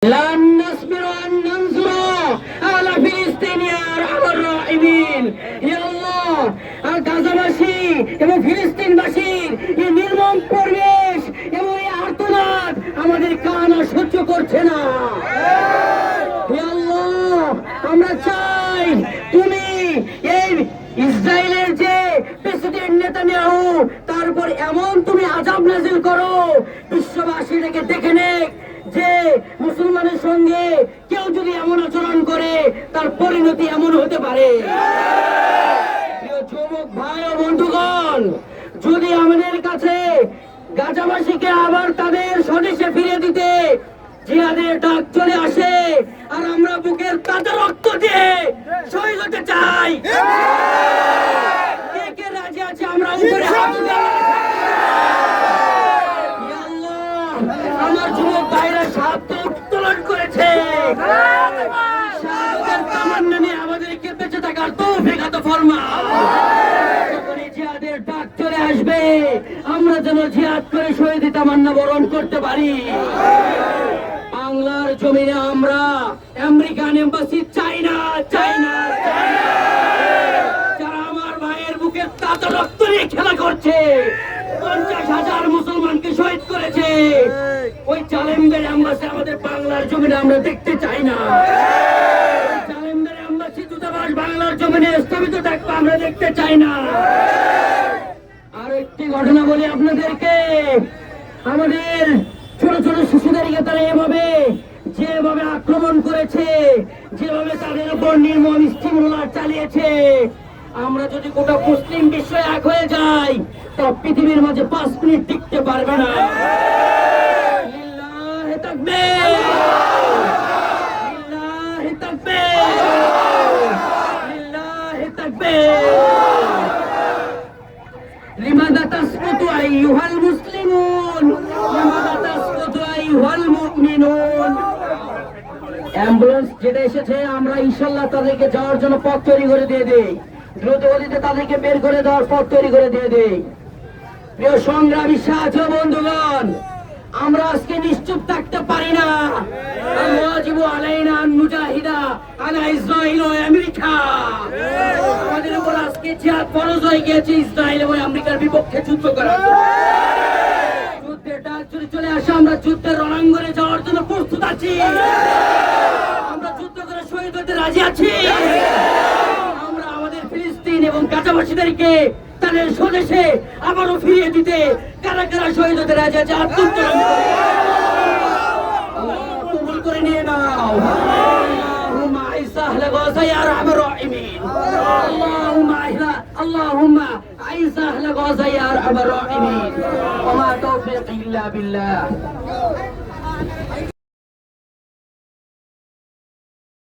لن نصبر أن ننظر على فلسطين يا أرحم الراحمين يا الله গাজাবাসী এবং ফিলিস্তিনবাসীর এই নির্মম পরিবেশ এবং এই আর্তনাদ আমাদের কান আর সহ্য করছে না। হে আল্লাহ, আমরা চাই তুমি এই ইসরায়েলের যে প্রেসিডেন্ট নেতানিয়াহু তার উপর এমন তুমি আযাব নাযিল করো, বিশ্ববাসী এটাকে দেখে নেক যে মুসলমানের সঙ্গে কেউ যদি এমন আচরণ করে তার পরিণতি এমন হতে পারে। যুবক ভাই ও বন্ধুগণ, যদি আমাদের কাছে গাজাবাসীকে আবার তাদের স্বদেশে ফিরে দিতে জিহাদের ডাক চলে আসে আর আমরা বুকের তাজা রক্ত দিয়ে শহীদ হতে চাই, কে কে রাজি আছে? আমরা উপরে হাত তুলে আমার যুবক ভাইরা সাহায্য উত্তোলন করেছে, সাহায্যের তামান্না নিয়ে আমাদেরকে বেঁচে থাকার তৌফিক আতা ফরমাও। যখনই জিহাদের ডাক চলে আসবে আমরা যেন জিহাদ করে শহীদ তামান্না বরণ করতে পারি। বাংলার জমিনে আমরা আমেরিকান এম্বাসি চাই না, চাই না, চাই না। যারা আমার ভাইয়ের বুকে তাজা রক্ত নিয়ে খেলা করছে, 50,000 মুসলমানকে শহীদ করেছে, ওই জালেমদের এম্বাসি আমাদের বাংলার জমিনে আমরা দেখতে চাই না। জালেমদের এম্বাসি দূতাবাস বাংলার জমিনে স্থাপিত থাকবে আমরা দেখতে চাই না। আর একটি ঘটনা বলি আপনাদেরকে, আমাদের ছোট ছোট শিশুদেরকে তারা যেভাবে আক্রমণ করেছে, যেভাবে তাদের উপর নির্মম স্টিমুলার চালিয়েছে, আমরা যদি গোটা মুসলিম বিশ্ব এক হয়ে যাই তা পৃথিবীর মাঝে 5 মিনিট টিকতে পারবে না। লিল্লাহি তাকবীর, লিল্লাহি তাকবীর, লিল্লাহি তাকবীর। লিমাযা তাসকুতু আইয়ুহাল মুসলিমুন, লিমাযা তাসকুতু আইয়ুহাল মুমিনুন। অ্যাম্বুলেন্স যেটা এসেছে আমরা ইনশাআল্লাহ তাদেরকে যাওয়ার জন্য পথ তৈরি করে দিয়ে দেই, দ্রুত গতিতে তাদেরকে বের করে দেওয়ার পথ তৈরি করে দিয়ে দেই। প্রিয় সংগ্রামী সাথী বন্ধুগণ, আমরা আজকে নিশ্চুপ থাকতে পারি না। ওয়াজিবু আলাইনা আন নুজাহিদা আলা ইসরাইল ও আমেরিকা। আমাদের উপর আজকে জিহাদ ফরজ হয়ে গিয়েছে ইসরায়েল এবং আমেরিকার বিপক্ষে যুদ্ধ করার জন্য। যুদ্ধের ডাক যদি চলে আসে আমরা যুদ্ধের রণাঙ্গনে যাওয়ার জন্য প্রস্তুত আছি, আমরা যুদ্ধ করে শহীদ হতে রাজি আছি। আমরা আমাদের ফিলিস্তিন এবং গাজাবাসীদেরকে তাদের স্বদেশে আবারও ফিরিয়ে দিতে কারা কারা শহীদ হতে রাজি আছে আত্মোত্তোলন কবুল করে নিয়ে নাও। আল্লাহুম্মা আইসা আহলে গাজা ইয়া আরহামার রাহিমিন, আল্লাহুম্মা আইসা আহলে গাজা ইয়া আরহামার রাহিমিন। ওয়া মা তাওফীক ইল্লা বিল্লাহ।